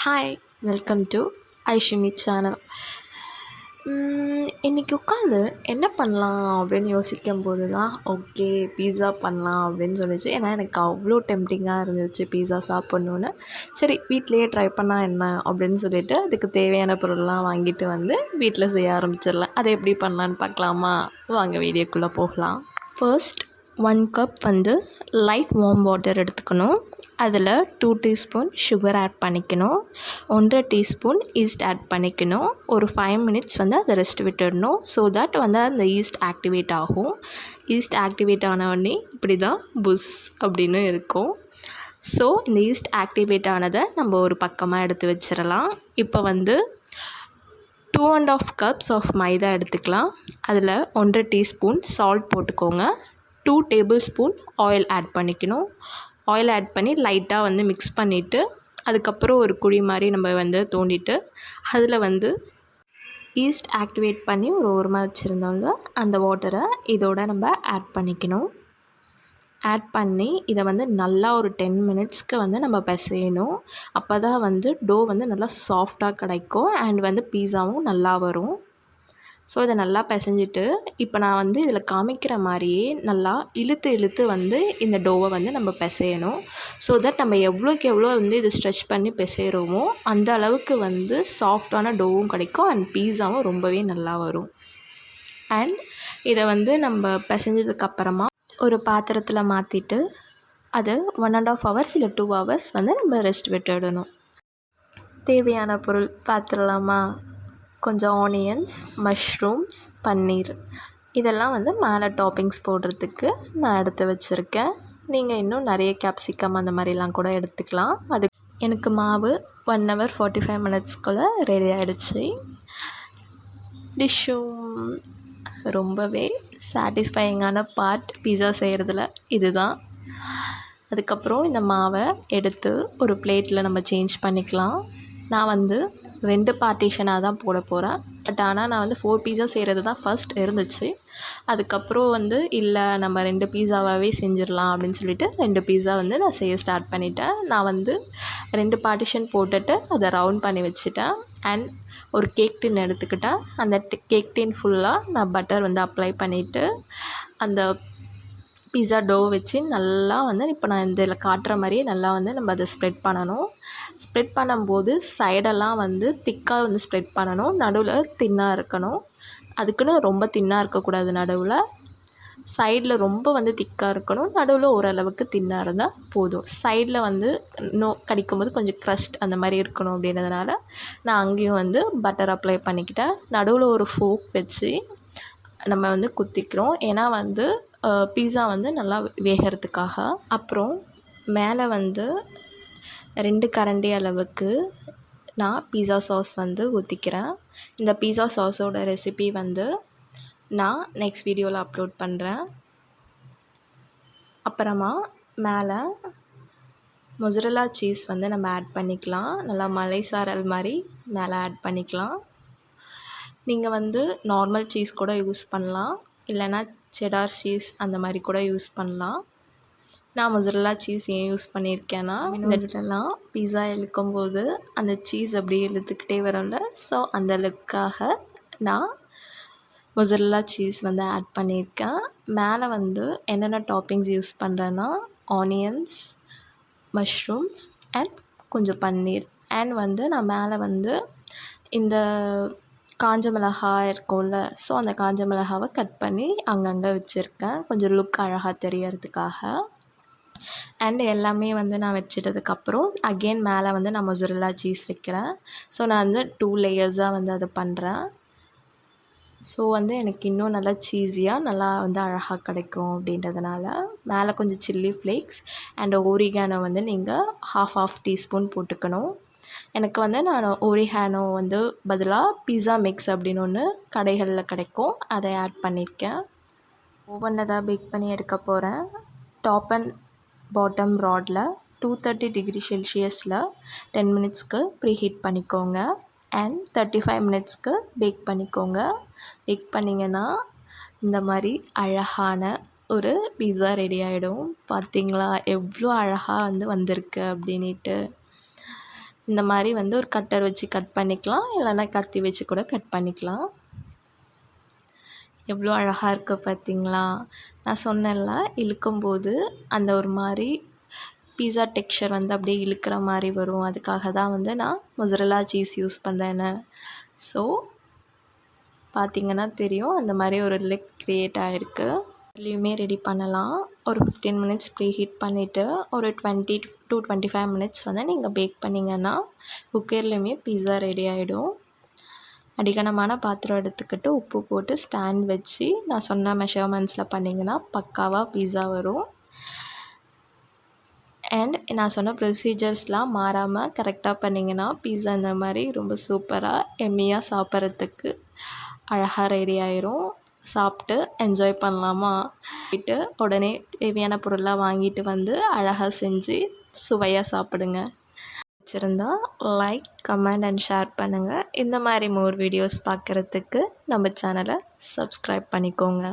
Hi, welcome to Aishini channel. இன்றைக்கி உட்காந்து என்ன பண்ணலாம் அப்படின்னு யோசிக்கும்போது தான் ஓகே பீஸா பண்ணலாம் அப்படின்னு சொல்லிச்சு. ஏன்னா எனக்கு அவ்வளோ டெம்ப்டிங்காக இருந்துச்சு பீஸா சாப்பிட்ணுன்னு. சரி வீட்டிலையே ட்ரை பண்ணால் என்ன அப்படின்னு சொல்லிவிட்டு அதுக்கு தேவையான பொருள்லாம் வாங்கிட்டு வந்து வீட்டில் செய்ய ஆரம்பிச்சிடலாம். அதை எப்படி பண்ணலான்னு பார்க்கலாமா? வாங்க வீடியோக்குள்ளே போகலாம். ஃபர்ஸ்ட் 1 கப் வந்து லைட் வார்ம் வாட்டர் எடுத்துக்கணும். அதில் 2 டீஸ்பூன் சுகர் ஆட் பண்ணிக்கணும். 1.5 டீஸ்பூன் ஈஸ்ட் ஆட் பண்ணிக்கணும். ஒரு 5 மினிட்ஸ் வந்து அதை ரெஸ்ட் விட்டுடணும். ஸோ தட் வந்து அந்த ஈஸ்ட் ஆக்டிவேட் ஆகும். ஈஸ்ட் ஆக்டிவேட் ஆனவுடனே இப்படி தான் புஸ் அப்படின்னு இருக்கும். ஸோ இந்த ஈஸ்ட் ஆக்டிவேட் ஆனதை நம்ம ஒரு பக்கமாக எடுத்து வச்சிடலாம். இப்போ வந்து 2.5 கப்ஸ் ஆஃப் மைதா எடுத்துக்கலாம். அதில் 1.5 டீஸ்பூன் சால்ட் போட்டுக்கோங்க. 2 டேபிள் ஸ்பூன் ஆயில் ஆட் பண்ணிக்கணும். ஆயில் ஆட் பண்ணி லைட்டாக வந்து மிக்ஸ் பண்ணிவிட்டு அதுக்கப்புறம் ஒரு குழி மாதிரி நம்ம வந்து தோண்டிட்டு அதில் வந்து ஈஸ்ட் ஆக்டிவேட் பண்ணி ஒரு ஓரமாக வச்சுருந்தோம்ல அந்த வாட்டரை இதோட நம்ம ஆட் பண்ணிக்கணும். ஆட் பண்ணி இதை வந்து நல்லா ஒரு 10 மினிட்ஸ்க்கு வந்து நம்ம பிசையணும். அப்போ தான் வந்து டோ வந்து நல்லா சாஃப்டாக கிடைக்கும் அண்ட் வந்து பீஸாவும் நல்லா வரும். ஸோ இதை நல்லா பிசைஞ்சிட்டு இப்போ நான் வந்து இதில் காமிக்கிற மாதிரியே நல்லா இழுத்து வந்து இந்த டோவை வந்து நம்ம பிசையணும். ஸோ தட் நம்ம எவ்வளோக்கு எவ்வளோ வந்து இது ஸ்ட்ரெச் பண்ணி பிசைகிறோமோ அந்த அளவுக்கு வந்து சாஃப்டான டோவும் கிடைக்கும் அண்ட் பீஸாவும் ரொம்பவே நல்லா வரும். அண்ட் இதை வந்து நம்ம பிசைஞ்சதுக்கப்புறமா ஒரு பாத்திரத்தில் மாற்றிட்டு அதை 1.5 ஹவர்ஸ் இல்லை 2 ஹவர்ஸ் வந்து நம்ம ரெஸ்ட் விட்டுடணும். தேவையான பொருள் பார்த்துடலாமா? கொஞ்சம் ஆனியன்ஸ், மஷ்ரூம்ஸ், பன்னீர் இதெல்லாம் வந்து மேலே டாப்பிங்ஸ் போடுறதுக்கு நான் எடுத்து வச்சுருக்கேன். நீங்கள் இன்னும் நிறைய கேப்சிகம் அந்த மாதிரிலாம் கூட எடுத்துக்கலாம். அது எனக்கு மாவு 1 ஹவர் 45 மினிட்ஸ்க்குள்ளே ரெடி ஆகிடுச்சு. டிஷ்ஷும் ரொம்பவே சாட்டிஸ்ஃபையிங்கான பார்ட் பீஸா செய்கிறதுல இதுதான். அதுக்கப்புறம் இந்த மாவை எடுத்து ஒரு பிளேட்டில் நம்ம சேஞ்ச் பண்ணிக்கலாம். நான் வந்து 2 பார்ட்டிஷனாக தான் போட போகிறேன். பட் ஆனால் நான் வந்து 4 பீஸா செய்கிறது தான் ஃபஸ்ட் இருந்துச்சு. அதுக்கப்புறம் வந்து இல்லை நம்ம 2 பீஸாவாகவே செஞ்சிடலாம் அப்படின்னு சொல்லிட்டு 2 பீஸா வந்து நான் செய்ய ஸ்டார்ட் பண்ணிட்டேன். நான் வந்து 2 பார்ட்டிஷன் போட்டுட்டு அதை ரவுண்ட் பண்ணி வச்சுட்டேன். அண்ட் ஒரு கேக் டின் எடுத்துக்கிட்டேன். அந்த கேக் டின் ஃபுல்லாக நான் பட்டர் வந்து அப்ளை பண்ணிவிட்டு அந்த பீஸா டோ வச்சு நல்லா வந்து இப்போ நான் இதில் காட்டுற மாதிரியே நல்லா வந்து நம்ம அதை ஸ்ப்ரெட் பண்ணணும். ஸ்ப்ரெட் பண்ணும்போது சைடெல்லாம் வந்து திக்காக வந்து ஸ்ப்ரெட் பண்ணணும். நடுவில் தின்னாக இருக்கணும். அதுக்குன்னு ரொம்ப தின்னாக இருக்கக்கூடாது. நடுவில் சைடில் ரொம்ப வந்து திக்காக இருக்கணும். நடுவில் ஓரளவுக்கு தின்னாக இருந்தால் போதும். சைடில் வந்து கடிக்கும்போது கொஞ்சம் க்ரஸ்ட் அந்த மாதிரி இருக்கணும். அப்படின்றதுனால நான் அங்கேயும் வந்து பட்டர் அப்ளை பண்ணிக்கிட்டேன். நடுவில் ஒரு ஃபோக் வச்சு நம்ம வந்து குத்திக்கிறோம். ஏன்னா வந்து பீஸா வந்து நல்லா வேகிறதுக்காக. அப்புறம் மேலே வந்து 2 கரண்டி அளவுக்கு நான் பீஸா சாஸ் வந்து ஊற்றிக்கிறேன். இந்த பீஸா சாஸோட ரெசிபி வந்து நான் நெக்ஸ்ட் வீடியோவில் அப்லோட் பண்ணுறேன். அப்புறமா மேலே மொசரல்லா சீஸ் வந்து நம்ம ஆட் பண்ணிக்கலாம். நல்லா மலை சாரல் மாதிரி மேலே ஆட் பண்ணிக்கலாம். நீங்கள் வந்து நார்மல் சீஸ் கூட யூஸ் பண்ணலாம். இல்லைன்னா செடார் சீஸ் அந்த மாதிரி கூட யூஸ் பண்ணலாம். நான் மொசரல்லா சீஸ் ஏன் யூஸ் பண்ணியிருக்கேன்னா மொசரல்லாம் பீஸா இழுக்கும்போது அந்த சீஸ் அப்படியே இழுத்துக்கிட்டே வரும்ல. ஸோ அந்த லுக்காக நான் மொசரல்லா சீஸ் வந்து ஆட் பண்ணியிருக்கேன். மேலே வந்து என்னென்ன டாப்பிங்ஸ் யூஸ் பண்ணுறேன்னா ஆனியன்ஸ், மஷ்ரூம்ஸ் அண்ட் கொஞ்சம் பன்னீர். அண்ட் வந்து நான் மேலே வந்து இந்த காஞ்ச மிளகாய் இருக்கும்ல, ஸோ அந்த காஞ்ச மிளகாவை கட் பண்ணி அங்கங்கே வச்சுருக்கேன் கொஞ்சம் லுக் அழகாக தெரியறதுக்காக. அண்ட் எல்லாமே வந்து நான் வச்சிட்டதுக்கப்புறம் அகெயின் மேலே வந்து நான் மொசரல்லா சீஸ் வைக்கிறேன். ஸோ நான் வந்து 2 லேயர்ஸாக வந்து அதை பண்ணுறேன். ஸோ வந்து எனக்கு இன்னும் நல்லா சீஸியாக நல்லா வந்து அழகாக கிடைக்கும். அப்படின்றதுனால மேலே கொஞ்சம் சில்லி ஃப்ளேக்ஸ் அண்ட் ஓரிகானோ வந்து நீங்கள் 1/2 டீஸ்பூன் போட்டுக்கணும். எனக்கு வந்து நான் ஓரிகானோ வந்து பதிலாக பீஸா மிக்ஸ் அப்படின்னு ஒன்று கடைகளில் கிடைக்கும், அதை ஆட் பண்ணியிருக்கேன். ஓவனில் தான் பேக் பண்ணி எடுக்க போகிறேன். டாப் அண்ட் பாட்டம் ராடில் 230 டிகிரி செல்சியஸில் 10 மினிட்ஸ்க்கு ப்ரீஹீட் பண்ணிக்கோங்க. அண்ட் 35 மினிட்ஸ்க்கு பேக் பண்ணிக்கோங்க. பேக் பண்ணிங்கன்னா இந்த மாதிரி அழகான ஒரு பீஸா ரெடி ஆகிடும். பார்த்திங்களா எவ்வளோ அழகாக வந்து வந்திருக்கு அப்படின்ட்டு. இந்த மாதிரி வந்து ஒரு கட்டர் வச்சு கட் பண்ணிக்கலாம், இல்லைன்னா கத்தி வச்சு கூட கட் பண்ணிக்கலாம். எவ்வளோ அழகாக இருக்குது பார்த்தீங்களா? நான் சொன்னேன்ல, இழுக்கும்போது அந்த ஒரு மாதிரி பீஸா டெக்ஸ்சர் வந்து அப்படியே இழுக்கிற மாதிரி வரும். அதுக்காக தான் வந்து நான் மொசரல்லா சீஸ் யூஸ் பண்ணுறேன்னு. ஸோ பார்த்திங்கன்னா தெரியும், அந்த மாதிரி ஒரு லெக் க்ரியேட் ஆகிருக்கு. இதுலேயுமே ரெடி பண்ணலாம். ஒரு 15 மினிட்ஸ் ப்ரீ ஹீட் பண்ணிவிட்டு ஒரு 20 to 25 மினிட்ஸ் வந்து நீங்கள் பேக் பண்ணிங்கன்னா குக்கர்லேயுமே பீஸா ரெடி ஆகிடும். அடிகனமான பாத்திரம் எடுத்துக்கிட்டு உப்பு போட்டு ஸ்டாண்ட் வச்சு நான் சொன்ன மெஷர்மெண்ட்ஸில் பண்ணிங்கன்னா பக்காவாக பீஸா வரும். அண்ட் நான் சொன்ன ப்ரொசீஜர்ஸ்லாம் மாறாமல் கரெக்டாக பண்ணிங்கன்னா பீஸா இந்த மாதிரி ரொம்ப சூப்பராக எம்மியாக சாப்பிட்றதுக்கு அழகாக ரெடி ஆயிரும். சாப்பிட்டு என்ஜாய் பண்ணலாமா? போய்ட்டு உடனே தேவையான பொருளாக வாங்கிட்டு வந்து அழகாக செஞ்சு சுவையாக சாப்பிடுங்க. பிடிச்சிருந்தா லைக், கமெண்ட் அண்ட் ஷேர் பண்ணுங்கள். இந்த மாதிரி மோர் வீடியோஸ் பார்க்குறதுக்கு நம்ம சேனலை சப்ஸ்கிரைப் பண்ணிக்கோங்க.